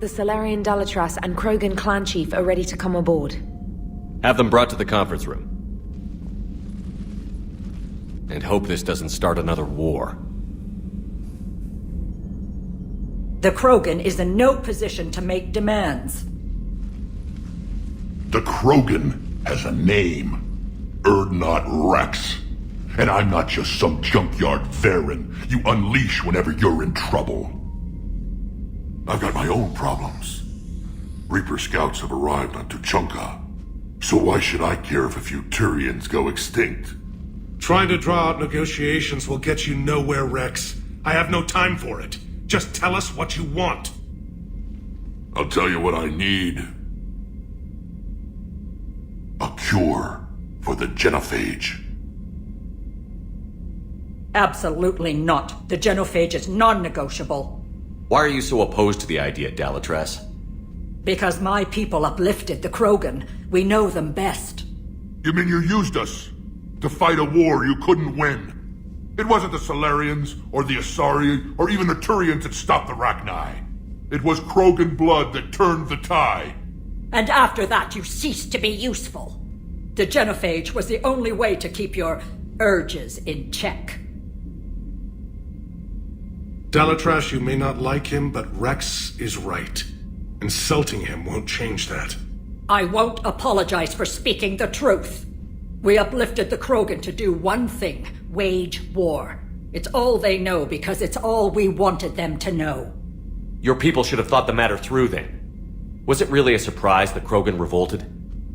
The Salarian Dalatras and Krogan clan chief are ready to come aboard. Have them brought to the conference room. And hope this doesn't start another war. The Krogan is in no position to make demands. The Krogan has a name. Erdnot Rex. And I'm not just some junkyard Varen you unleash whenever you're in trouble. I've got my own problems. Reaper scouts have arrived on Tuchanka. So why should I care if a few Turians go extinct? Trying to draw out negotiations will get you nowhere, Rex. I have no time for it. Just tell us what you want. I'll tell you what I need. A cure for the genophage. Absolutely not. The genophage is non-negotiable. Why are you so opposed to the idea, Dalatras? Because my people uplifted the Krogan. We know them best. You mean you used us to fight a war you couldn't win? It wasn't the Salarians, or the Asari, or even the Turians that stopped the Rachni. It was Krogan blood that turned the tide. And after that you ceased to be useful. The genophage was the only way to keep your urges in check. Dalatras, you may not like him, but Rex is right. Insulting him won't change that. I won't apologize for speaking the truth. We uplifted the Krogan to do one thing, wage war. It's all they know because it's all we wanted them to know. Your people should have thought the matter through then. Was it really a surprise that Krogan revolted?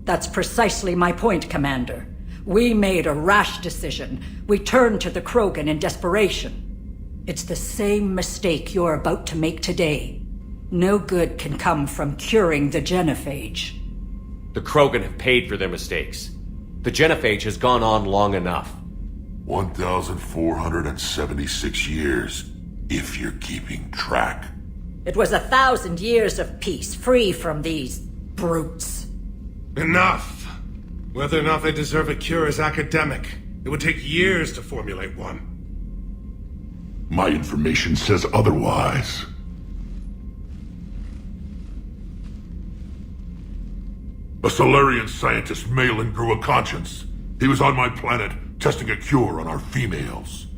That's precisely my point, Commander. We made a rash decision. We turned to the Krogan in desperation. It's the same mistake you're about to make today. No good can come from curing the genophage. The Krogan have paid for their mistakes. The genophage has gone on long enough. 1,476 years, if you're keeping track. It was 1,000 years of peace, free from these brutes. Enough! Whether or not they deserve a cure is academic. It would take years to formulate one. My information says otherwise. A Salarian scientist, Malin, grew a conscience. He was on my planet, testing a cure on our females.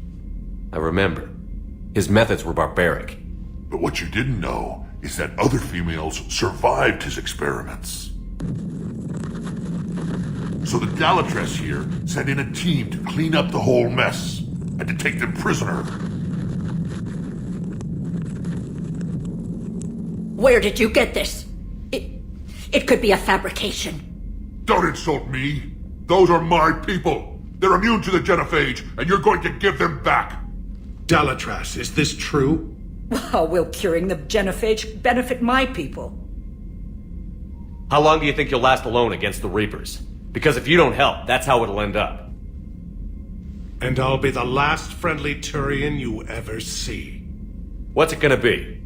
I remember. His methods were barbaric. But what you didn't know is that other females survived his experiments. So the Dalatras here sent in a team to clean up the whole mess, and to take them prisoner. Where did you get this? It could be a fabrication. Don't insult me. Those are my people. They're immune to the genophage, and you're going to give them back. Dalatras, is this true? How will curing the genophage benefit my people? How long do you think you'll last alone against the Reapers? Because if you don't help, that's how it'll end up. And I'll be the last friendly Turian you ever see. What's it gonna be?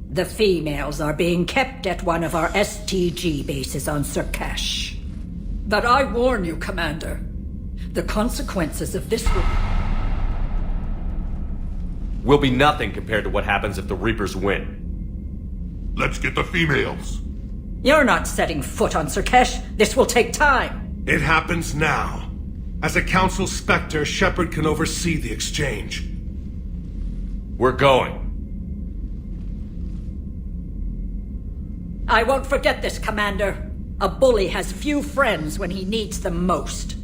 The females are being kept at one of our STG bases on Sur'Kesh. But I warn you, Commander, the consequences of this will be nothing compared to what happens if the Reapers win. Let's get the females. You're not setting foot on Sur'Kesh. This will take time. It happens now. As a Council Spectre, Shepard can oversee the exchange. We're going. I won't forget this, Commander. A bully has few friends when he needs them most.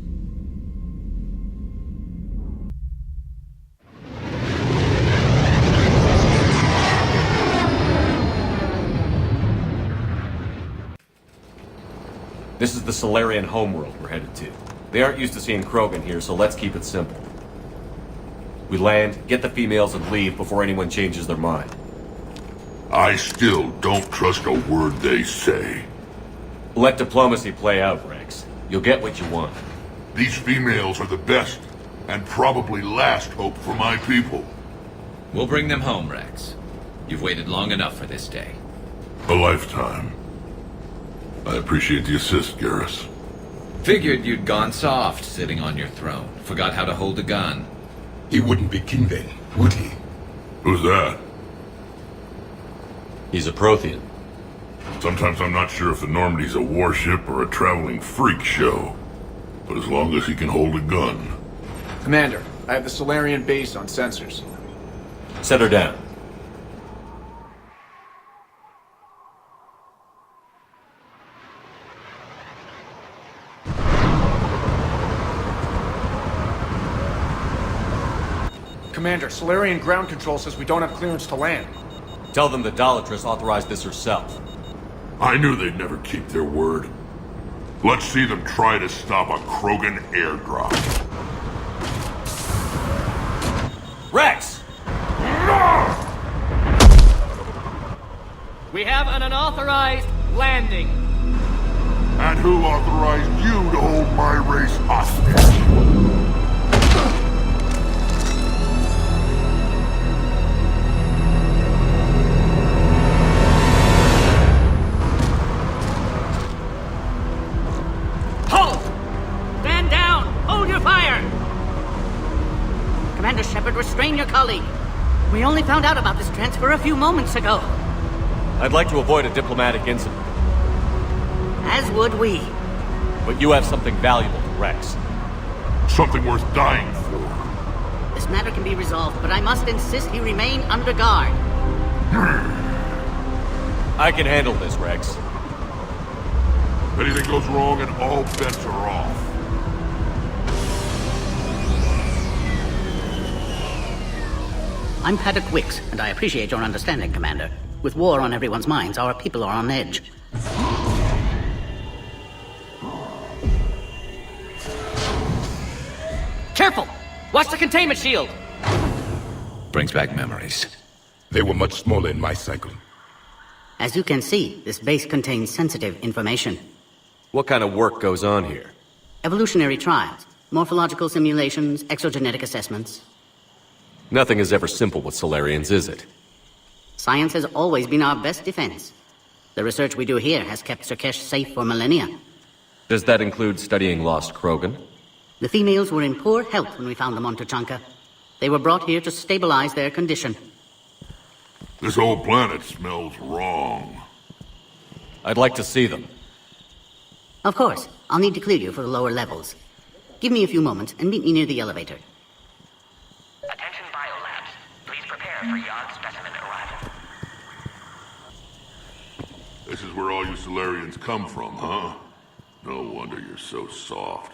This is the Salarian homeworld we're headed to. They aren't used to seeing Krogan here, so let's keep it simple. We land, get the females, and leave before anyone changes their mind. I still don't trust a word they say. Let diplomacy play out, Rex. You'll get what you want. These females are the best, and probably last hope for my people. We'll bring them home, Rex. You've waited long enough for this day. A lifetime. I appreciate the assist, Garrus. Figured you'd gone soft sitting on your throne. Forgot how to hold a gun. He wouldn't be Kinvey, would he? Who's that? He's a Prothean. Sometimes I'm not sure if the Normandy's a warship or a traveling freak show. But as long as he can hold a gun. Commander, I have the Salarian base on sensors. Set her down. Commander, Salarian ground control says we don't have clearance to land. Tell them the Dolatress authorized this herself. I knew they'd never keep their word. Let's see them try to stop a Krogan airdrop. Rex! We have an unauthorized landing. And who authorized you to hold my race hostage? Commander Shepard, restrain your colleague. We only found out about this transfer a few moments ago. I'd like to avoid a diplomatic incident. As would we. But you have something valuable to Rex. Something worth dying for. This matter can be resolved, but I must insist he remain under guard. I can handle this, Rex. If anything goes wrong and all bets are off. I'm Paddock Wicks, and I appreciate your understanding, Commander. With war on everyone's minds, our people are on edge. Careful! Watch the containment shield! Brings back memories. They were much smaller in my cycle. As you can see, this base contains sensitive information. What kind of work goes on here? Evolutionary trials, morphological simulations, exogenetic assessments. Nothing is ever simple with Salarians, is it? Science has always been our best defense. The research we do here has kept Sur'Kesh safe for millennia. Does that include studying lost Krogan? The females were in poor health when we found them on Tuchanka. They were brought here to stabilize their condition. This whole planet smells wrong. I'd like to see them. Of course. I'll need to clear you for the lower levels. Give me a few moments and meet me near the elevator. Attention biolabs. Please prepare for yard specimen arrival. This is where all you Salarians come from, huh? No wonder you're so soft.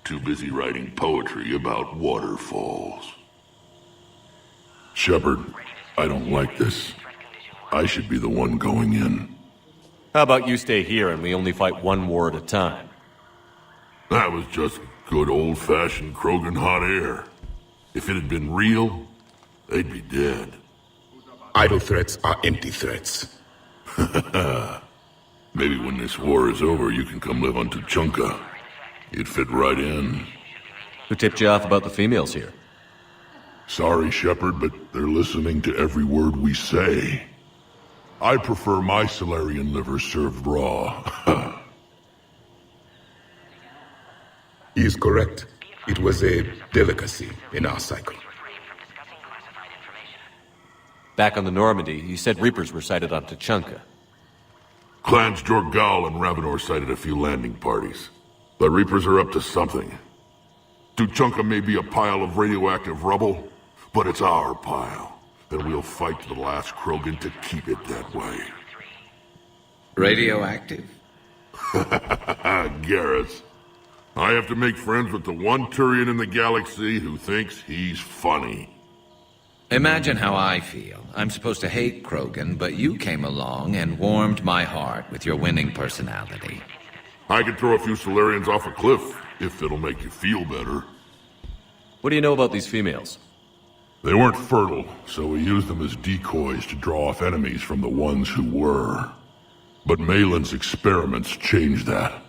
Too busy writing poetry about waterfalls. Shepard, I don't like this. I should be the one going in. How about you stay here and we only fight one war at a time? That was just good old-fashioned Krogan hot air. If it had been real, they'd be dead. Idle threats are empty threats. Maybe when this war is over, you can come live on Tuchanka. You'd fit right in. Who tipped you off about the females here? Sorry, Shepard, but they're listening to every word we say. I prefer my Salarian liver served raw. He is correct. It was a delicacy in our cycle. Back on the Normandy, you said Reapers were sighted on Tuchanka. Clans Jorgal and Ravenor sighted a few landing parties. The Reapers are up to something. Tuchanka may be a pile of radioactive rubble, but it's our pile. And we'll fight to the last Krogan to keep it that way. Radioactive? Garrus. I have to make friends with the one Turian in the galaxy who thinks he's funny. Imagine how I feel. I'm supposed to hate Krogan, but you came along and warmed my heart with your winning personality. I could throw a few Salarians off a cliff, if it'll make you feel better. What do you know about these females? They weren't fertile, so we used them as decoys to draw off enemies from the ones who were. But Malin's experiments changed that.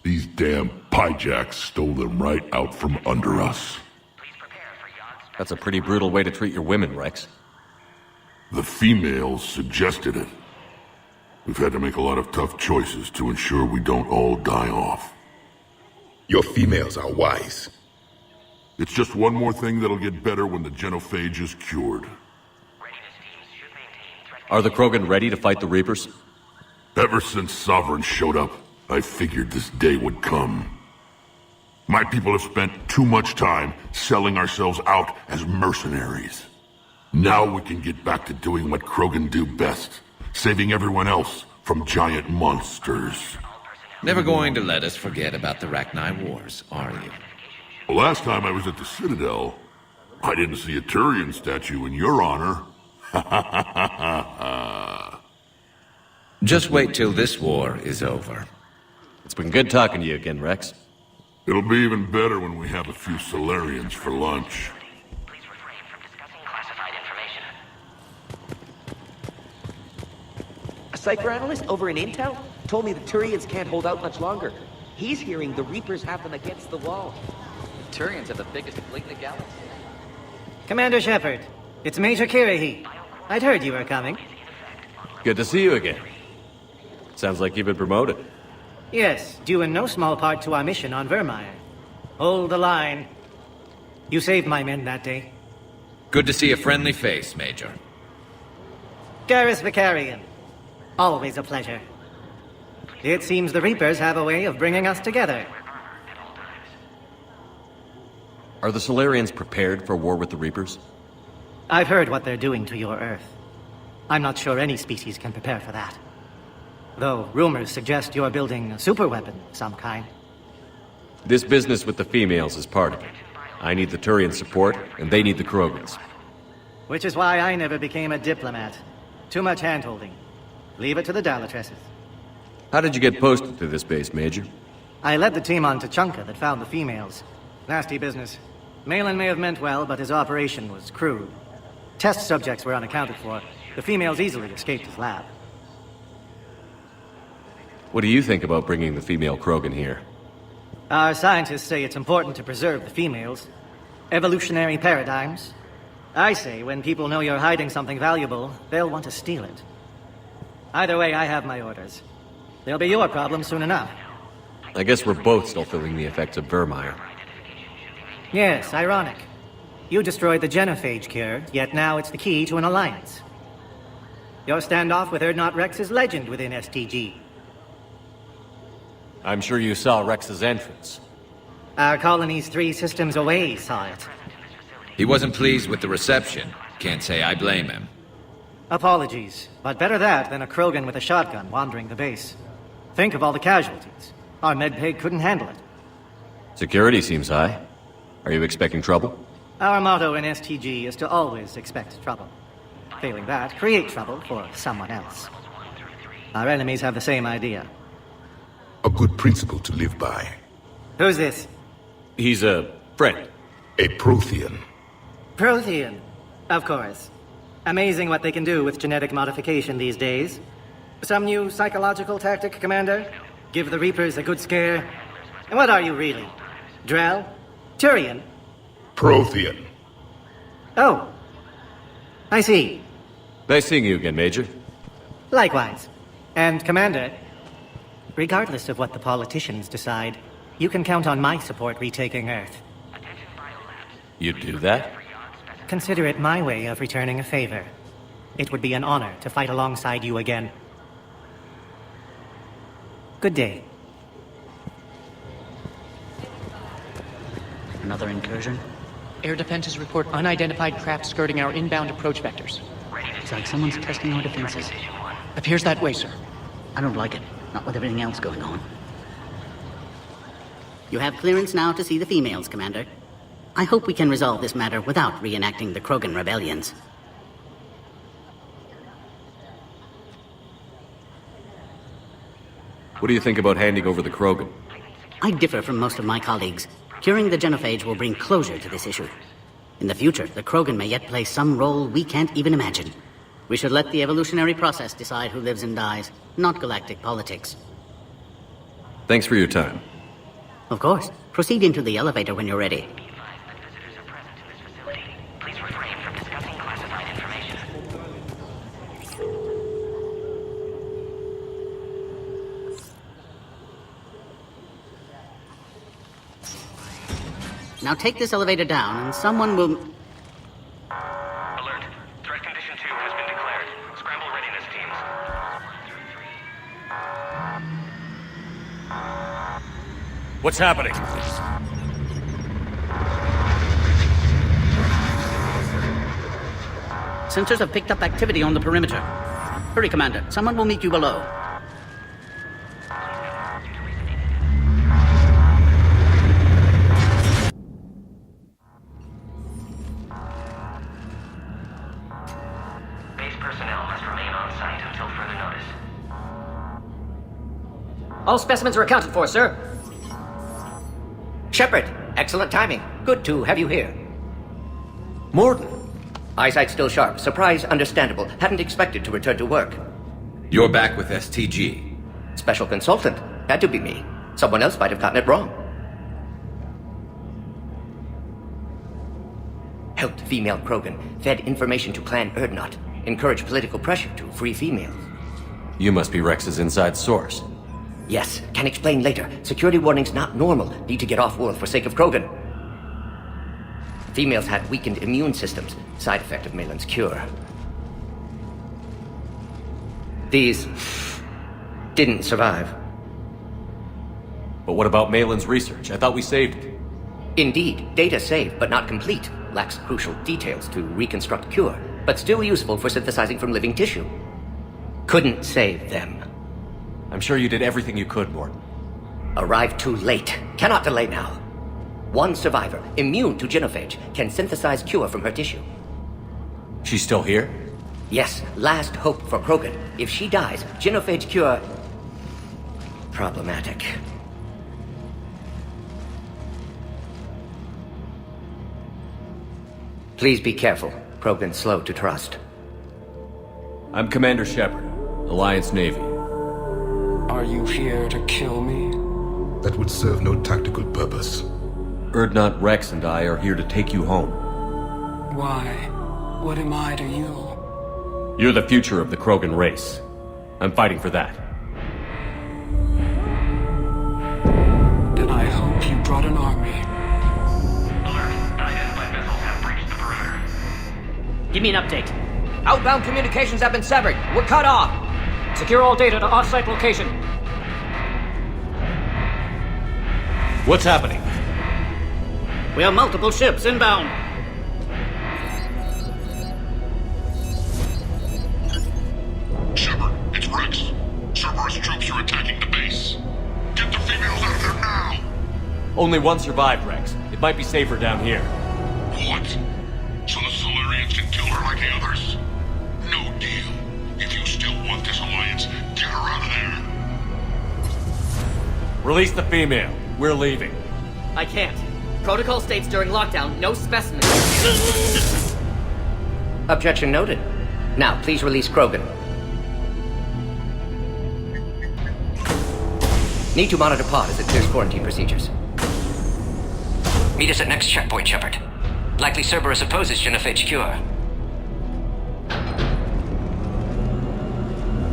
These damn pyjacks stole them right out from under us. That's a pretty brutal way to treat your women, Rex. The females suggested it. We've had to make a lot of tough choices to ensure we don't all die off. Your females are wise. It's just one more thing that'll get better when the genophage is cured. Are the Krogan ready to fight the Reapers? Ever since Sovereign showed up, I figured this day would come. My people have spent too much time selling ourselves out as mercenaries. Now we can get back to doing what Krogan do best, saving everyone else from giant monsters. Never going to let us forget about the Rachni Wars, are you? The last time I was at the Citadel, I didn't see a Turian statue in your honor. Just wait till this war is over. It's been good talking to you again, Rex. It'll be even better when we have a few Salarians for lunch. Please refrain from discussing classified information. A cipher analyst over in Intel told me the Turians can't hold out much longer. He's hearing the Reapers have them against the wall. Turians are the biggest fleet in the galaxy. Commander Shepard, it's Major Kirahi. I'd heard you were coming. Good to see you again. Sounds like you've been promoted. Yes, due in no small part to our mission on Vermeer. Hold the line. You saved my men that day. Good to see a friendly face, Major. Garrus Vicarian. Always a pleasure. It seems the Reapers have a way of bringing us together. Are the Salarians prepared for war with the Reapers? I've heard what they're doing to your Earth. I'm not sure any species can prepare for that. Though rumors suggest you're building a superweapon of some kind. This business with the females is part of it. I need the Turian support, and they need the Krogans. Which is why I never became a diplomat. Too much hand-holding. Leave it to the Dalatresses. How did you get posted to this base, Major? I led the team on Tuchanka that found the females. Nasty business. Malin may have meant well, but his operation was crude. Test subjects were unaccounted for. The females easily escaped his lab. What do you think about bringing the female Krogan here? Our scientists say it's important to preserve the females. Evolutionary paradigms. I say when people know you're hiding something valuable, they'll want to steal it. Either way, I have my orders. They'll be your problem soon enough. I guess we're both still feeling the effects of Vermeer. Yes, ironic. You destroyed the genophage cure, yet now it's the key to an alliance. Your standoff with Urdnot Rex is legend within STG. I'm sure you saw Rex's entrance. Our colony's 3 systems away saw it. He wasn't pleased with the reception. Can't say I blame him. Apologies, but better that than a Krogan with a shotgun wandering the base. Think of all the casualties. Our medpay couldn't handle it. Security seems high. Are you expecting trouble? Our motto in STG is to always expect trouble. Failing that, create trouble for someone else. Our enemies have the same idea. A good principle to live by. Who's this? He's a friend. A Prothean. Prothean. Of course. Amazing what they can do with genetic modification these days. Some new psychological tactic, Commander? Give the Reapers a good scare? And what are you really? Drell? Turian? Prothean. Oh. I see. Nice seeing you again, Major. Likewise. And, Commander, regardless of what the politicians decide, you can count on my support retaking Earth. You'd do that? Consider it my way of returning a favor. It would be an honor to fight alongside you again. Good day. Another incursion? Air defenses report unidentified craft skirting our inbound approach vectors. It's like someone's testing our defenses. Appears that way, sir. I don't like it. Not with everything else going on. You have clearance now to see the females, Commander. I hope we can resolve this matter without reenacting the Krogan rebellions. What do you think about handing over the Krogan? I differ from most of my colleagues. Curing the genophage will bring closure to this issue. In the future, the Krogan may yet play some role we can't even imagine. We should let the evolutionary process decide who lives and dies, not galactic politics. Thanks for your time. Of course. Proceed into the elevator when you're ready. Please refrain from discussing classified information. Now take this elevator down and someone will... Alert. Threat condition 2 has been declared. Scramble ready. What's happening? Sensors have picked up activity on the perimeter. Hurry, Commander. Someone will meet you below. Base personnel must remain on site until further notice. All specimens are accounted for, sir. Shepard, excellent timing. Good to have you here. Morden. Eyesight still sharp. Surprise understandable. Hadn't expected to return to work. You're back with STG. Special consultant. Had to be me. Someone else might have gotten it wrong. Helped female Krogan. Fed information to Clan Erdnot. Encouraged political pressure to free females. You must be Rex's inside source. Yes, can explain later. Security warnings not normal. Need to get off-world for sake of Krogan. Females had weakened immune systems. Side effect of Malin's cure. These didn't survive. But what about Malin's research? I thought we saved it. Indeed, data saved, but not complete. Lacks crucial details to reconstruct cure, but still useful for synthesizing from living tissue. Couldn't save them. I'm sure you did everything you could, Morton. Arrived too late. Cannot delay now. One survivor, immune to genophage, can synthesize cure from her tissue. She's still here? Yes, last hope for Krogan. If she dies, genophage cure... problematic. Please be careful. Krogan's slow to trust. I'm Commander Shepard, Alliance Navy. Are you here to kill me? That would serve no tactical purpose. Erdnot, Rex, and I are here to take you home. Why? What am I to you? You're the future of the Krogan race. I'm fighting for that. Then I hope you brought an army. Alert. Unidentified missiles have breached the perimeter. Give me an update. Outbound communications have been severed. We're cut off. Secure all data to off-site location. What's happening? We have multiple ships inbound. Shepard, it's Rex. Cerberus troops are attacking the base. Get the females out of there now! Only one survived, Rex. It might be safer down here. What? So the Salarians can kill her like the others? No deal. If you still want this alliance, get her out of there. Release the female. We're leaving. I can't. Protocol states during lockdown, no specimens. Objection noted. Now, please release Krogan. Need to monitor pod as it clears quarantine procedures. Meet us at next checkpoint, Shepard. Likely Cerberus opposes genophage cure.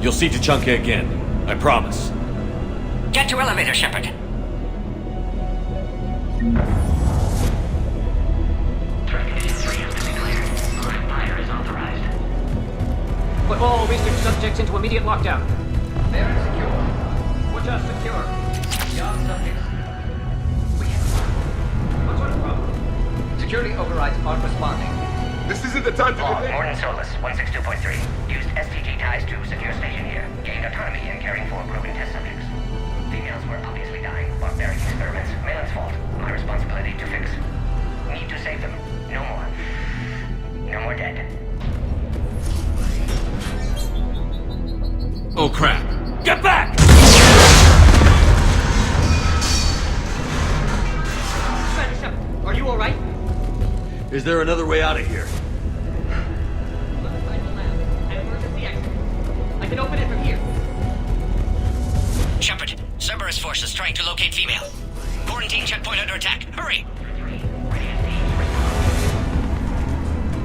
You'll see Tachanka again. I promise. Get to elevator, Shepard. Threat condition 3 has been declared. Alert fire is authorized. Put all research subjects into immediate lockdown. Very secure. Watch us secure. Beyond subjects. What sort of problem? Security overrides aren't responding. This isn't the time to Log, delay. Morton Solus, 162.3. Used STG ties to secure station here. Gained autonomy in caring for broken test subjects. Females were obviously dying. Barbaric experiments. Malin's fault. My responsibility to fix. Need to save them. No more. No more dead. Oh crap! Get back! Are you alright? Is there another way out of here? Let's find the lab. An emergency exit. I can open it from here. Shepard, Cerberus forces trying to locate female. Quarantine checkpoint under attack. Hurry!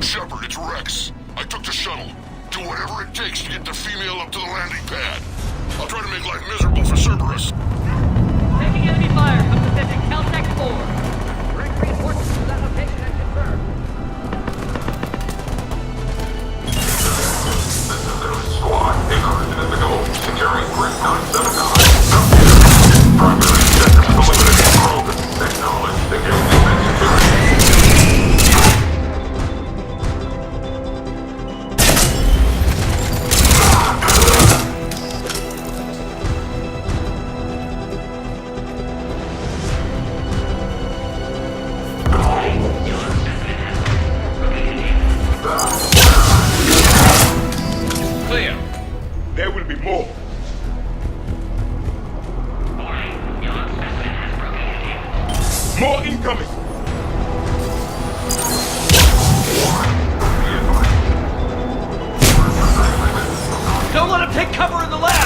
Shepard, it's Rex. I took the shuttle. Do whatever it takes to get the female up to the landing pad. I'll try to make life miserable for Cerberus. Taking enemy fire. I'm Pacific. Caltech 4. Direct reinforcements to that location and confirmed. Squad, incursion is the goal. Securing grid 979. Primary objective eliminated. There will be more. More incoming! Don't let him take cover in the lab!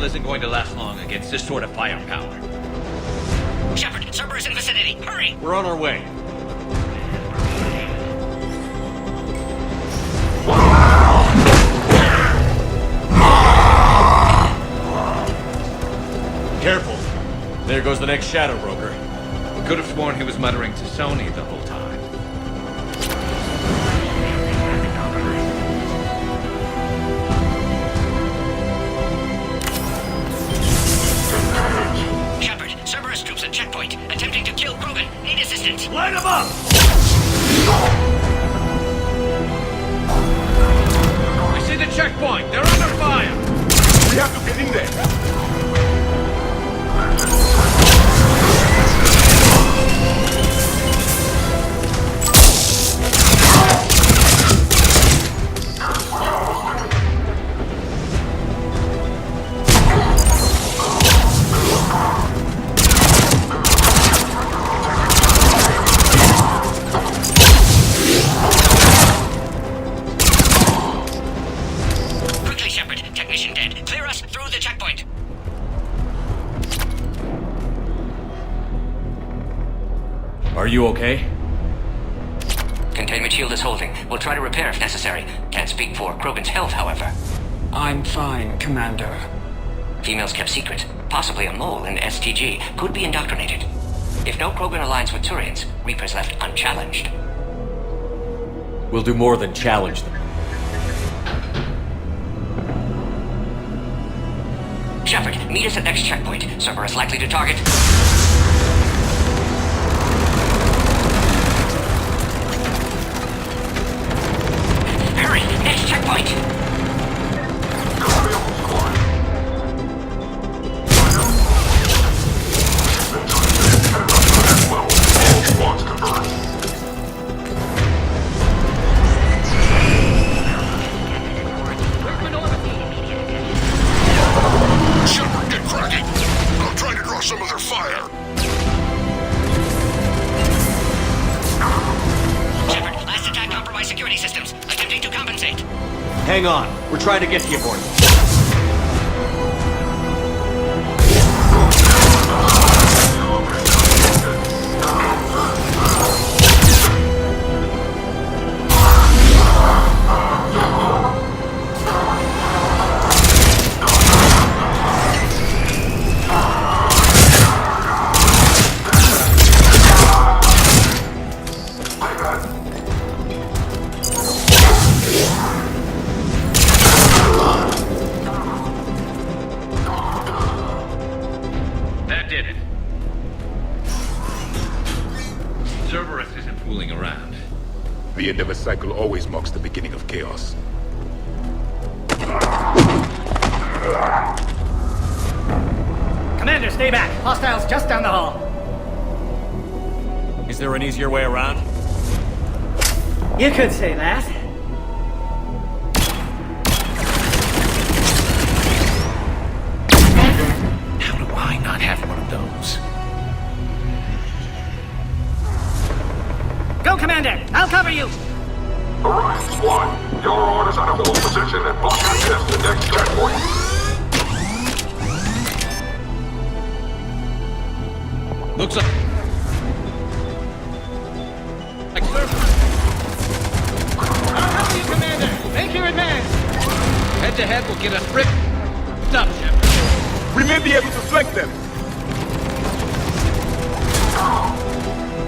Isn't going to last long against this sort of firepower. Shepard, Cerberus in vicinity. Hurry! We're on our way. Careful. There goes the next shadow broker. Could have sworn he was muttering to Sony the whole time. Checkpoint. Attempting to kill Krogan. Need assistance. Light him up! I see the checkpoint. They're under fire. We have to get in there. Are you okay? Containment shield is holding. We'll try to repair if necessary. Can't speak for Krogan's health, however. I'm fine, Commander. Females kept secret. Possibly a mole in STG. Could be indoctrinated. If no Krogan aligns with Turians, Reapers left unchallenged. We'll do more than challenge them. Shepard, meet us at next checkpoint. Cerberus likely to target. Hurry! Next checkpoint! Some of their fire. Shepard, last attack compromised security systems. Attempting to compensate. Hang on. We're trying to get to you, Gordon. The end of a cycle always marks the beginning of chaos. Commander, stay back. Hostiles just down the hall. Is there an easier way around? You could say that. How do I not have one of those? Go, Commander! I'll cover you! Alright, Squad. Your orders are to hold position and block access to the next checkpoint. Looks like I'll help you, Commander! Make your advance! head-to-head will get us ripped up, Shepard. We may be able to flank them.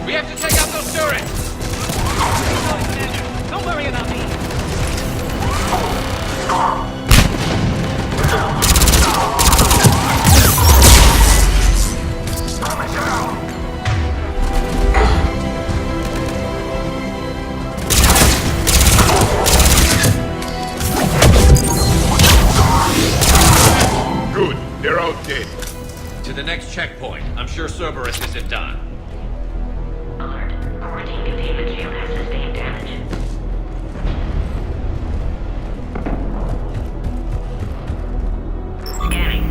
We have to take out those turrets! Don't worry about me. Good, they're out dead. To the next checkpoint. I'm sure Cerberus isn't done. Alert. Quarantine containment shield has sustained damage. Scanning.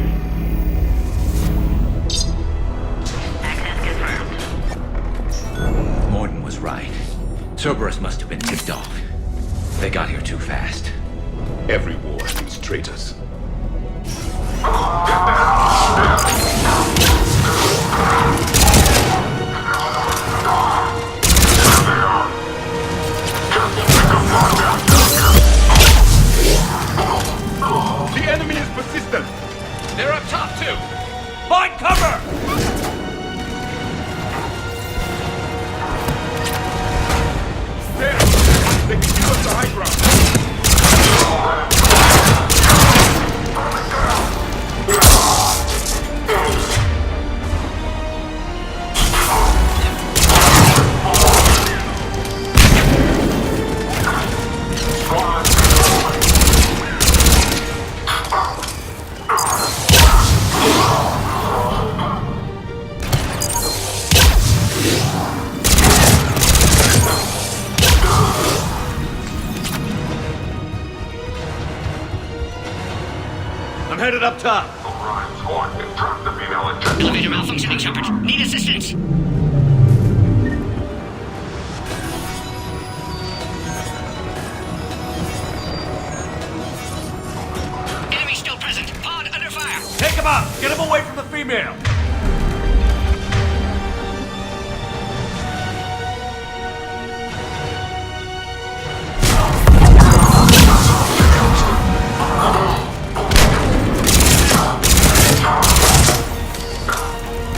Access confirmed. Morton was right. Cerberus must have been tipped off. They got here too fast. Every war needs traitors. The enemy is persistent. They're up top, too! Find cover! There! They can give us the high ground. I'm headed up top. Elevator malfunctioning, Shepard. Need assistance. Enemy still present. Pod under fire. Take him out! Get him away from the female!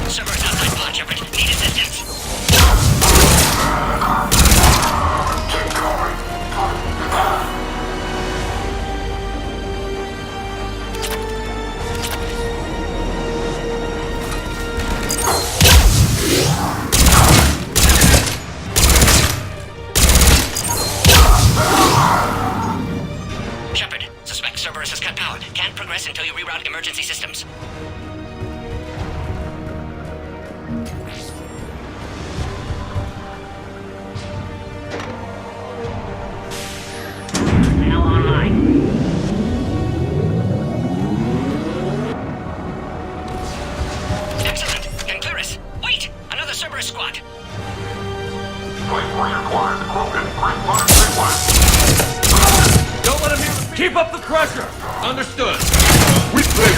Servers outside pod, Shepard. Need assistance. Shepard, suspect Cerberus has cut power. Can't progress until you reroute emergency systems. Now online. Excellent. Concurus. Wait! Another Cerberus squad. Don't let him hear the Keep up the pressure! Understood. We play.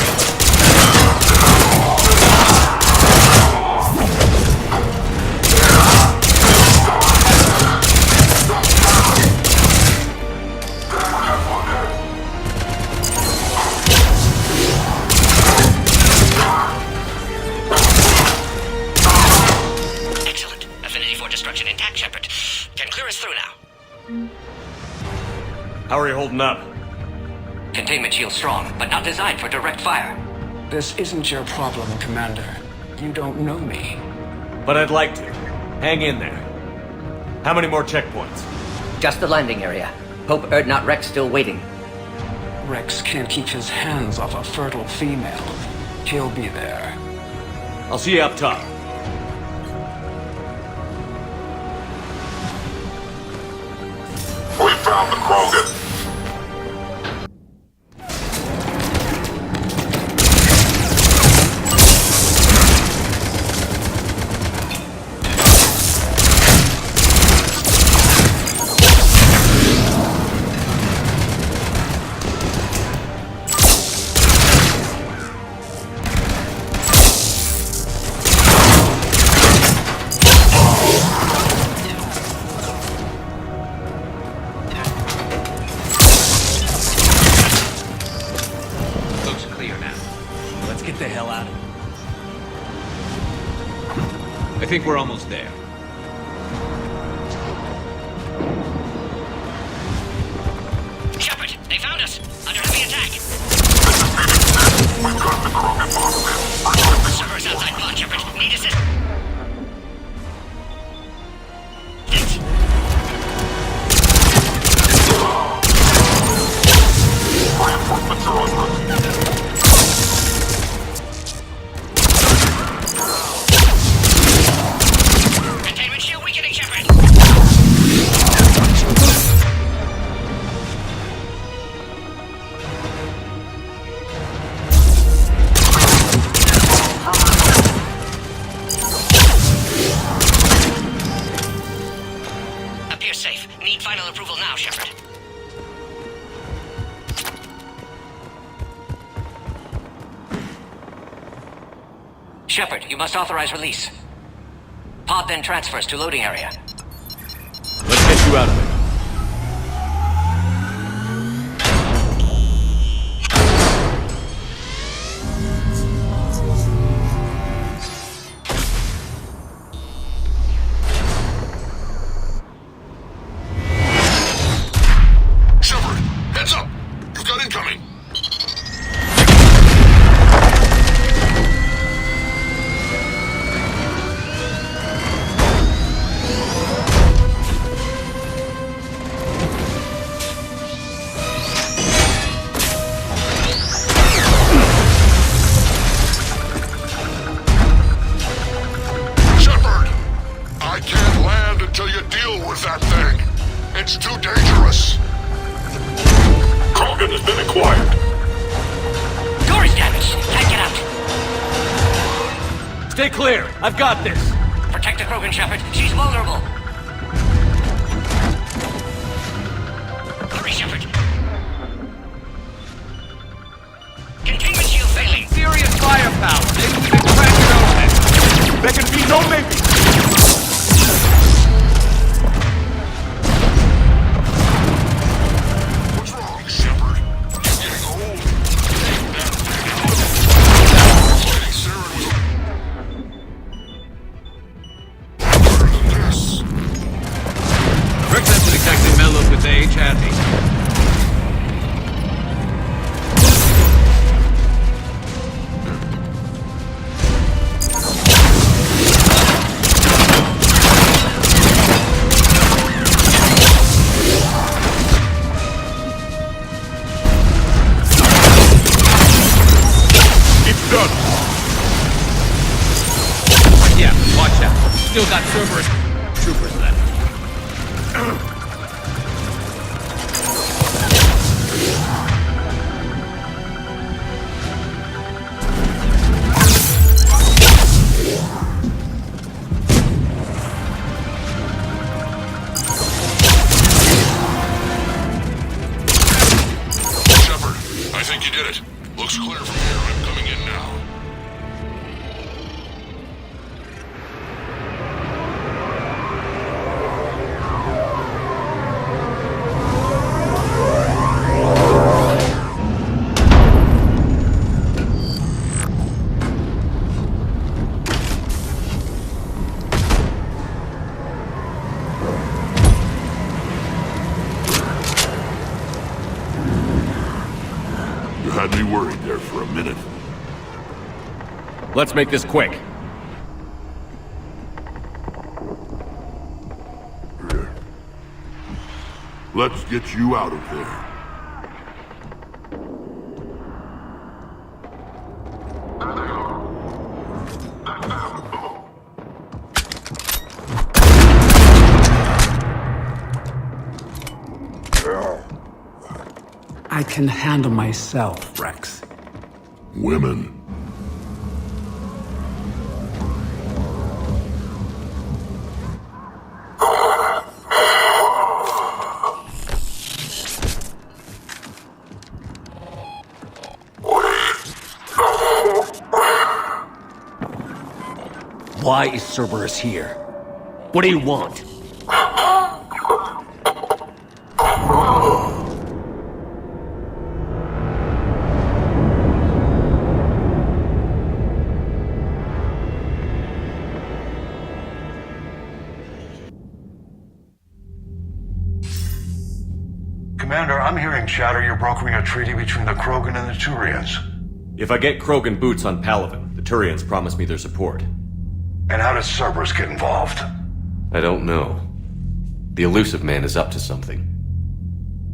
Excellent. Affinity for destruction intact, Shepard. Can clear us through now. How are you holding up? Containment shield strong, but not designed for direct fire. This isn't your problem, Commander. You don't know me. But I'd like to. Hang in there. How many more checkpoints? Just the landing area. Hope Erdnot Rex still waiting. Rex can't keep his hands off a fertile female. He'll be there. I'll see you up top. We found the Krogan. I think we're almost there. Shepard, they found us! Under heavy attack! We've got the Krogan model. Servers outside block, Shepard. Need assistance. Reinforcements are on route. Containment shield weakening, Shepard! Appears safe. Need final approval now, Shepard. Shepard, you must authorize release. Pod then transfers to loading area. Let's get you out of there. Shepard, heads up! You've got incoming! Shepard! I can't land until you deal with that thing. It's too dangerous. Krogan has been acquired. Door is damaged. Can't get out. Stay clear. I've got this. Protect the Krogan, Shepard. She's vulnerable. Hurry, Shepard. Containment shield failing. Serious firepower. Maybe we can crack it open. There can be no maybe. What's wrong, Shepard? You're getting old. Take that thing out. Fighting Saren was harder than this. Rick sensor detected mellowed with age, has he? It's done. Yeah, watch out. Still got troopers left. Shepard, I think you did it. Looks clear from here. I'm coming in now. You had me worried there for a minute. Let's make this quick. Let's get you out of there. I can handle myself, Rex. Women. Why is Cerberus here? What do you want? Commander, I'm hearing chatter you're brokering a treaty between the Krogan and the Turians. If I get Krogan boots on Palaven, the Turians promise me their support. And how does Cerberus get involved? I don't know. The elusive man is up to something.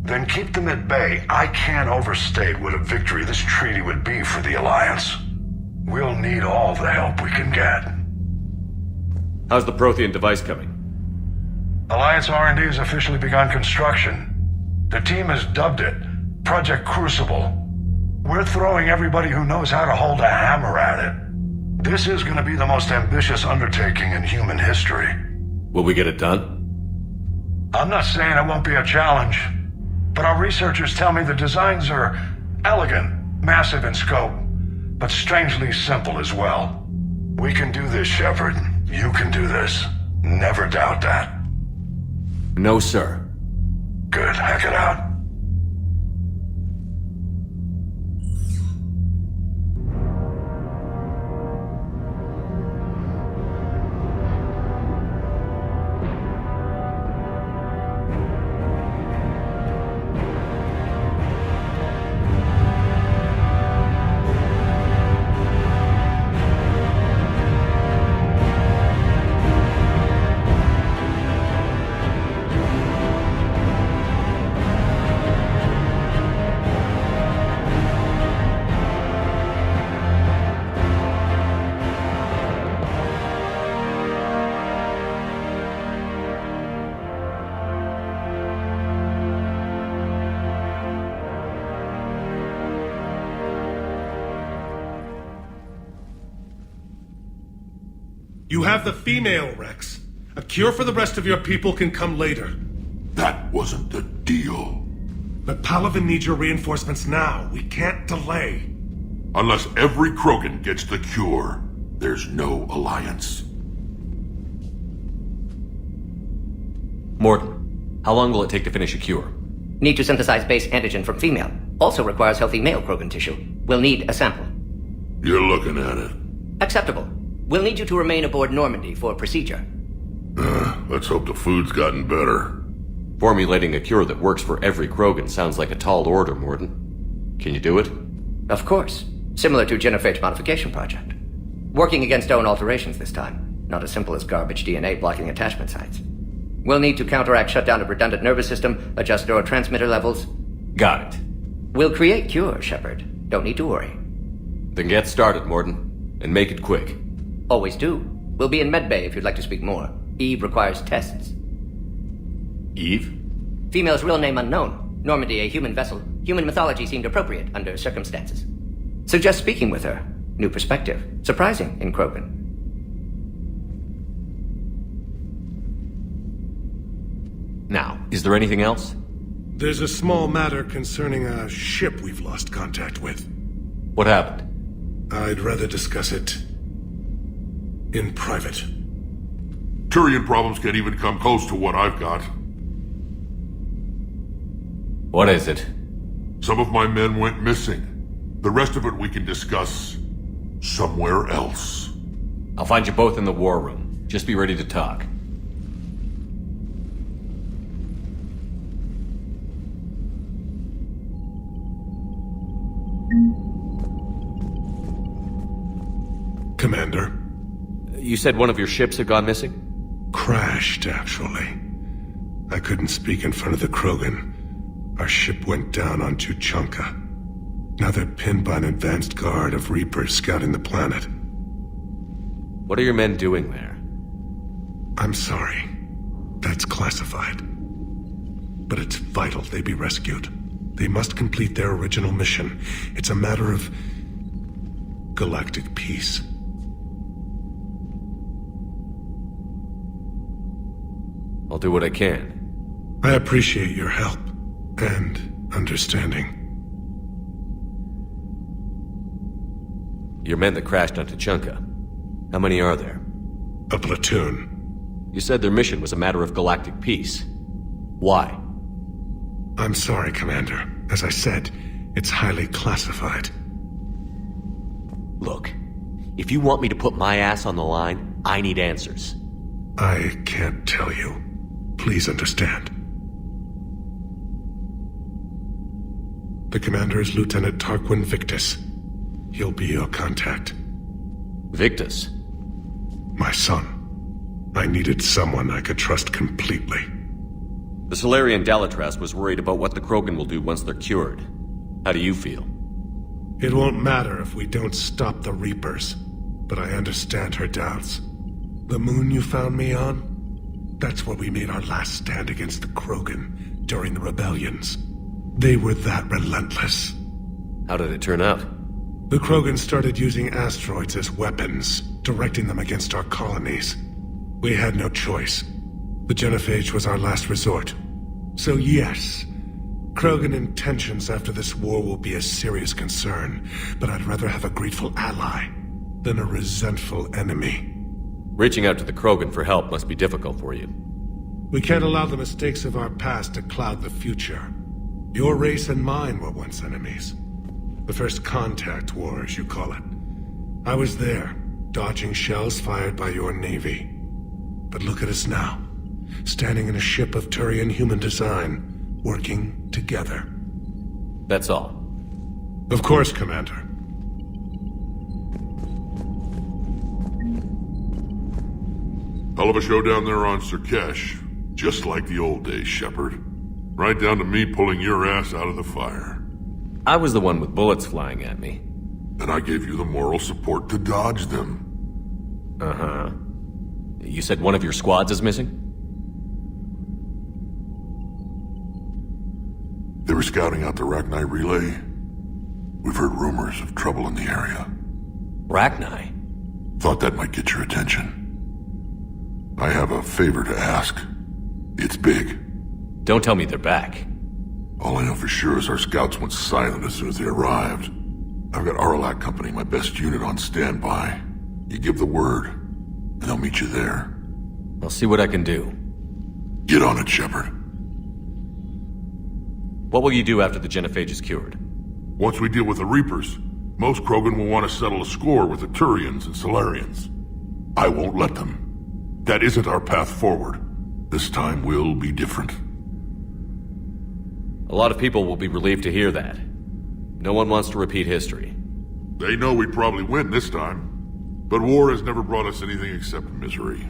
Then keep them at bay. I can't overstate what a victory this treaty would be for the Alliance. We'll need all the help we can get. How's the Prothean device coming? Alliance R&D has officially begun construction. The team has dubbed it Project Crucible. We're throwing everybody who knows how to hold a hammer at it. This is going to be the most ambitious undertaking in human history. Will we get it done? I'm not saying it won't be a challenge, but our researchers tell me the designs are elegant, massive in scope, but strangely simple as well. We can do this, Shepard. You can do this. Never doubt that. No, sir. Good. Hack it out. You have the female, Rex. A cure for the rest of your people can come later. That wasn't the deal. But Palaven needs your reinforcements now. We can't delay. Unless every Krogan gets the cure, there's no alliance. Morton, how long will it take to finish a cure? Need to synthesize base antigen from female. Also requires healthy male Krogan tissue. We'll need a sample. You're looking at it. Acceptable. We'll need you to remain aboard Normandy for procedure. Let's hope the food's gotten better. Formulating a cure that works for every Krogan sounds like a tall order, Morton. Can you do it? Of course. Similar to Genophage modification project. Working against own alterations this time. Not as simple as garbage DNA blocking attachment sites. We'll need to counteract shutdown of redundant nervous system, adjust neurotransmitter levels. Got it. We'll create cure, Shepard. Don't need to worry. Then get started, Morton. And make it quick. Always do. We'll be in medbay if you'd like to speak more. Eve requires tests. Eve? Female's real name unknown. Normandy, a human vessel. Human mythology seemed appropriate under circumstances. Suggest speaking with her. New perspective. Surprising in Krogan. Now, is there anything else? There's a small matter concerning a ship we've lost contact with. What happened? I'd rather discuss it in private. Turian problems can't even come close to what I've got. What is it? Some of my men went missing. The rest of it we can discuss somewhere else. I'll find you both in the war room. Just be ready to talk. Commander. You said one of your ships had gone missing? Crashed, actually. I couldn't speak in front of the Krogan. Our ship went down on Tuchanka. Now they're pinned by an advanced guard of Reapers scouting the planet. What are your men doing there? I'm sorry. That's classified. But it's vital they be rescued. They must complete their original mission. It's a matter of galactic peace. I'll do what I can. I appreciate your help and understanding. Your men that crashed on Tuchanka. How many are there? A platoon. You said their mission was a matter of galactic peace. Why? I'm sorry, Commander. As I said, it's highly classified. Look, if you want me to put my ass on the line, I need answers. I can't tell you. Please understand. The commander is Lieutenant Tarquin Victus. He'll be your contact. Victus? My son. I needed someone I could trust completely. The Salarian Dalatras was worried about what the Krogan will do once they're cured. How do you feel? It won't matter if we don't stop the Reapers, but I understand her doubts. The moon you found me on? That's where we made our last stand against the Krogan during the rebellions. They were that relentless. How did it turn out? The Krogan started using asteroids as weapons, directing them against our colonies. We had no choice. The genophage was our last resort. So yes, Krogan intentions after this war will be a serious concern, but I'd rather have a grateful ally than a resentful enemy. Reaching out to the Krogan for help must be difficult for you. We can't allow the mistakes of our past to cloud the future. Your race and mine were once enemies. The first contact war, as you call it. I was there, dodging shells fired by your navy. But look at us now, standing in a ship of Turian human design, working together. That's all. Of course, Commander. Hell of a show down there on Sur'Kesh. Just like the old days, Shepard. Right down to me pulling your ass out of the fire. I was the one with bullets flying at me. And I gave you the moral support to dodge them. Uh-huh. You said one of your squads is missing? They were scouting out the Rachni relay. We've heard rumors of trouble in the area. Rachni? Thought that might get your attention. I have a favor to ask. It's big. Don't tell me they're back. All I know for sure is our scouts went silent as soon as they arrived. I've got Aralak Company, my best unit, on standby. You give the word, and they'll meet you there. I'll see what I can do. Get on it, Shepard. What will you do after the genophage is cured? Once we deal with the Reapers, most Krogan will want to settle a score with the Turians and Salarians. I won't let them. That isn't our path forward. This time will be different. A lot of people will be relieved to hear that. No one wants to repeat history. They know we'd probably win this time. But war has never brought us anything except misery.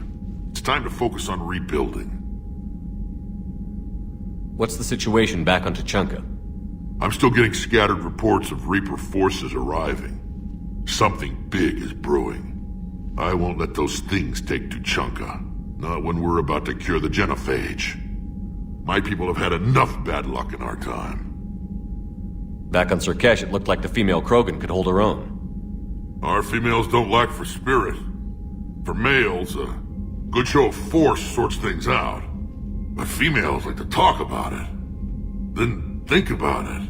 It's time to focus on rebuilding. What's the situation back on Tuchanka? I'm still getting scattered reports of Reaper forces arriving. Something big is brewing. I won't let those things take Tuchanka. Not when we're about to cure the genophage. My people have had enough bad luck in our time. Back on Sur'Kesh, it looked like the female Krogan could hold her own. Our females don't lack for spirit. For males, a good show of force sorts things out. But females like to talk about it. Then think about it.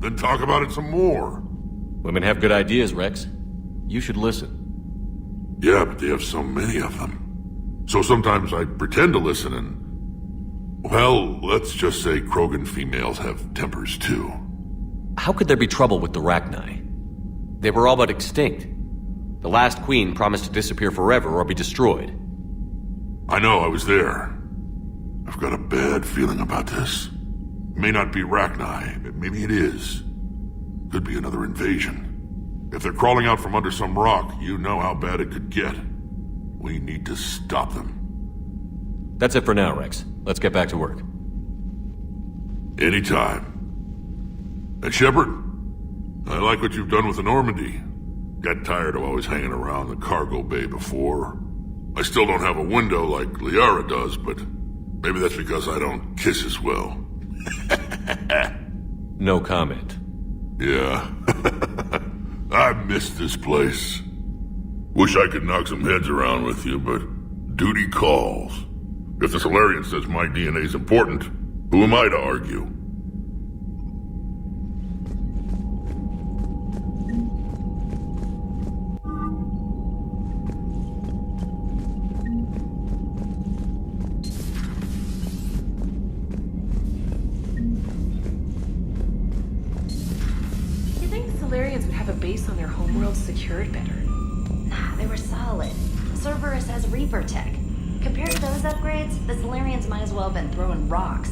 Then talk about it some more. Women have good ideas, Rex. You should listen. Yeah, but they have so many of them. So sometimes I pretend to listen and... Well, let's just say Krogan females have tempers too. How could there be trouble with the Rachni? They were all but extinct. The last queen promised to disappear forever or be destroyed. I know, I was there. I've got a bad feeling about this. It may not be Rachni, but maybe it is. Could be another invasion. If they're crawling out from under some rock, you know how bad it could get. We need to stop them. That's it for now, Rex. Let's get back to work. Anytime. And Shepard, I like what you've done with the Normandy. Got tired of always hanging around the cargo bay before. I still don't have a window like Liara does, but maybe that's because I don't kiss as well. No comment. Yeah. I miss this place. Wish I could knock some heads around with you, but duty calls. If the Salarian says my DNA's important, who am I to argue? You think Salarians would have a base on their homeworld secured better? Nah, they were solid. Cerberus has Reaper tech. Compared to those upgrades, the Salarians might as well have been throwing rocks.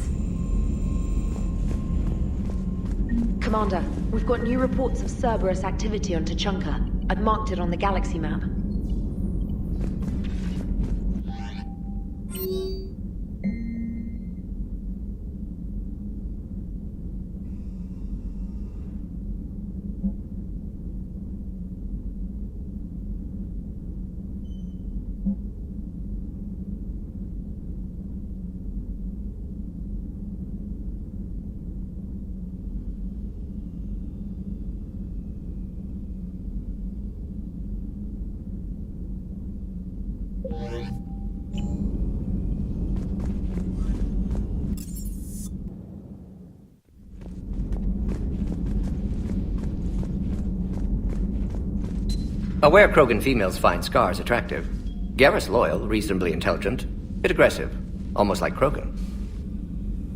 Commander, we've got new reports of Cerberus activity on Tuchanka. I've marked it on the galaxy map. Aware Krogan females find scars attractive. Garrus loyal, reasonably intelligent, bit aggressive, almost like Krogan.